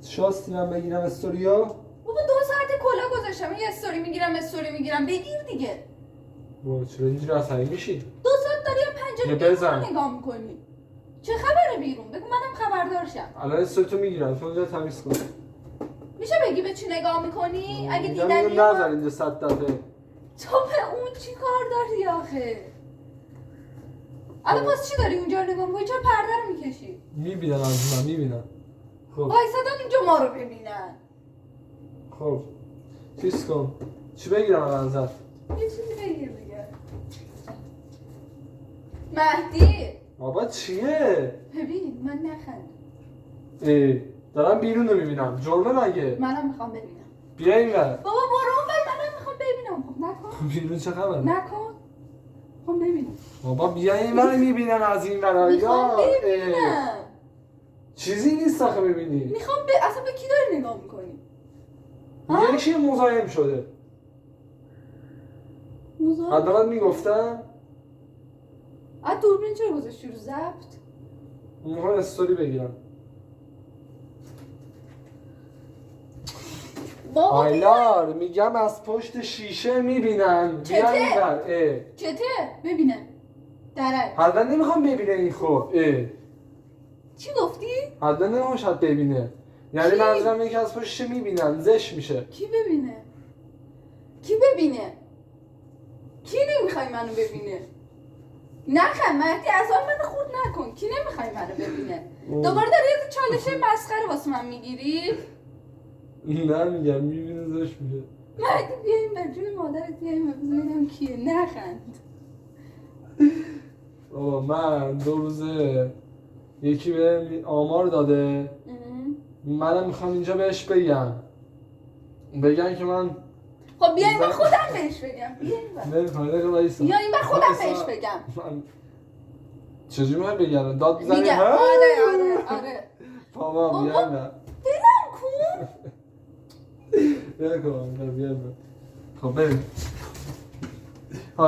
شاستی من بگیرم استوریا؟ بابا 2 ساعت کلا گذاشتم یه استوری میگیرم بگیر دیگه. بابا چرا اینجوری عصبی میشی؟ 2 ساعت داری یه پنجره بزن. بیرون نگاه میکنی. چه خبره بیرون؟ بگو منم خبردار شم. الان استوریتو میگیرم تو اونجا تمیز کن. میشه بگی به چی نگاه میکنی؟ اگه میگم دیدنی اینو نزن اینجا 100 دفعه. تو به اون چی کار داری آخه؟ الان باز چی داری اونجا رو نگاه میکنی؟ چرا پرده رو میکشی؟ میبینن از من میبینن. خب وایسادن اینجا ما رو ببینن. خب چیز کن. چی بگیرم الان ازت؟ یه چیزی بگیر دیگه. مهدی بابا چیه؟ ببین من نخند. دارم بیرون رو میبینم. جرمه مگه؟ منم میخوام ببینم. بیا این ور. بابا برو اون ور منم میخوام ببینم. خب نکن. بیرون چه خبره؟ نکن. میخوام ببینم. بابا بیا این ور میبینن از این ور. میخوام ببینم. چیزی نیست آخه ببینی. میخوام اصلا به کی داری نگاه میکنی؟ یکی مزاحم شده. حداقل میگفتم. دوربین چرا گذاشتی رو ضبط؟ میخوام استوری بگیرم. بابا آیلار میگم از پشت شیشه میبینن. بیا این ور. چته؟ ببینه. درک. حداقل نمیخوام ببینه این خب. چی گفتی؟ حداقل نمیخوام شاید ببینه. یعنی کی؟ منظورم اینه که از پشت شیشه میبینن. زشت میشه. کی ببینه؟ کی ببینه؟ کی نمیخوای منو ببینه؟ نخند مهدی اصلا منو خورد نکن. کی نمیخوای منو ببینه؟ دوباره داری یه چالشه مسخره واسه من میگیری؟ نه میگم میبینه زشت میشه. مهدی بیاییم به جون مادرت بیاییم ببینم کیه. نخند. بابا من 2 روزه یکی به آمار داده. منم میخوام اینجا بهش بگم که من خب بیاییم من خودم بهش بگم. بیاییم نمیخوام نگه بایستا. یا این من خودم بهش بگم. من چجوری میخوای بگم؟ داد بزنی؟ میگم آره بابا بیایم نه برم کن. بیایم خب بریم.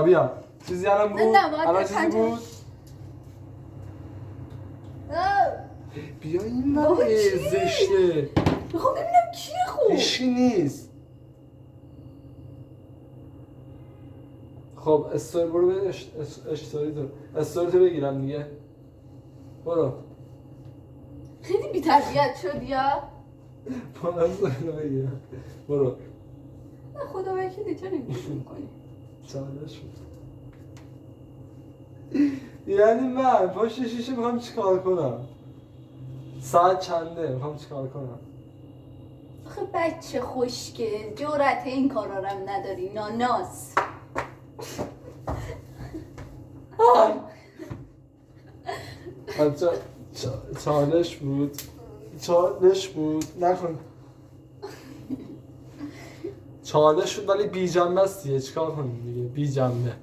بیا چیزی الان بود؟ الان چیزی بود؟ بیا این بابا من چی؟ زشته. میخوام ببینم کیه خوب. هیچکی نیست. خب استوری برو به استوری تو بگیرم دیگه. برو. خیلی بی‌تربیت شدی یا؟ برو استوری تو بگیرم. برو. نه خدا وکیلی چرا اینجوری می‌کنی؟ چالش بود. یعنی من پشت شیشه میخوام چیکار کنم؟ ساعت چنده؟ میخوام چیکار کنم؟ آخه بچه خوشگل جرأت این کارا رو هم نداری ناناس. چالش بود نکن. چالش بود ولی بی جنبه است دیگه. چیکار کنیم دیگه؟ بی جنبه.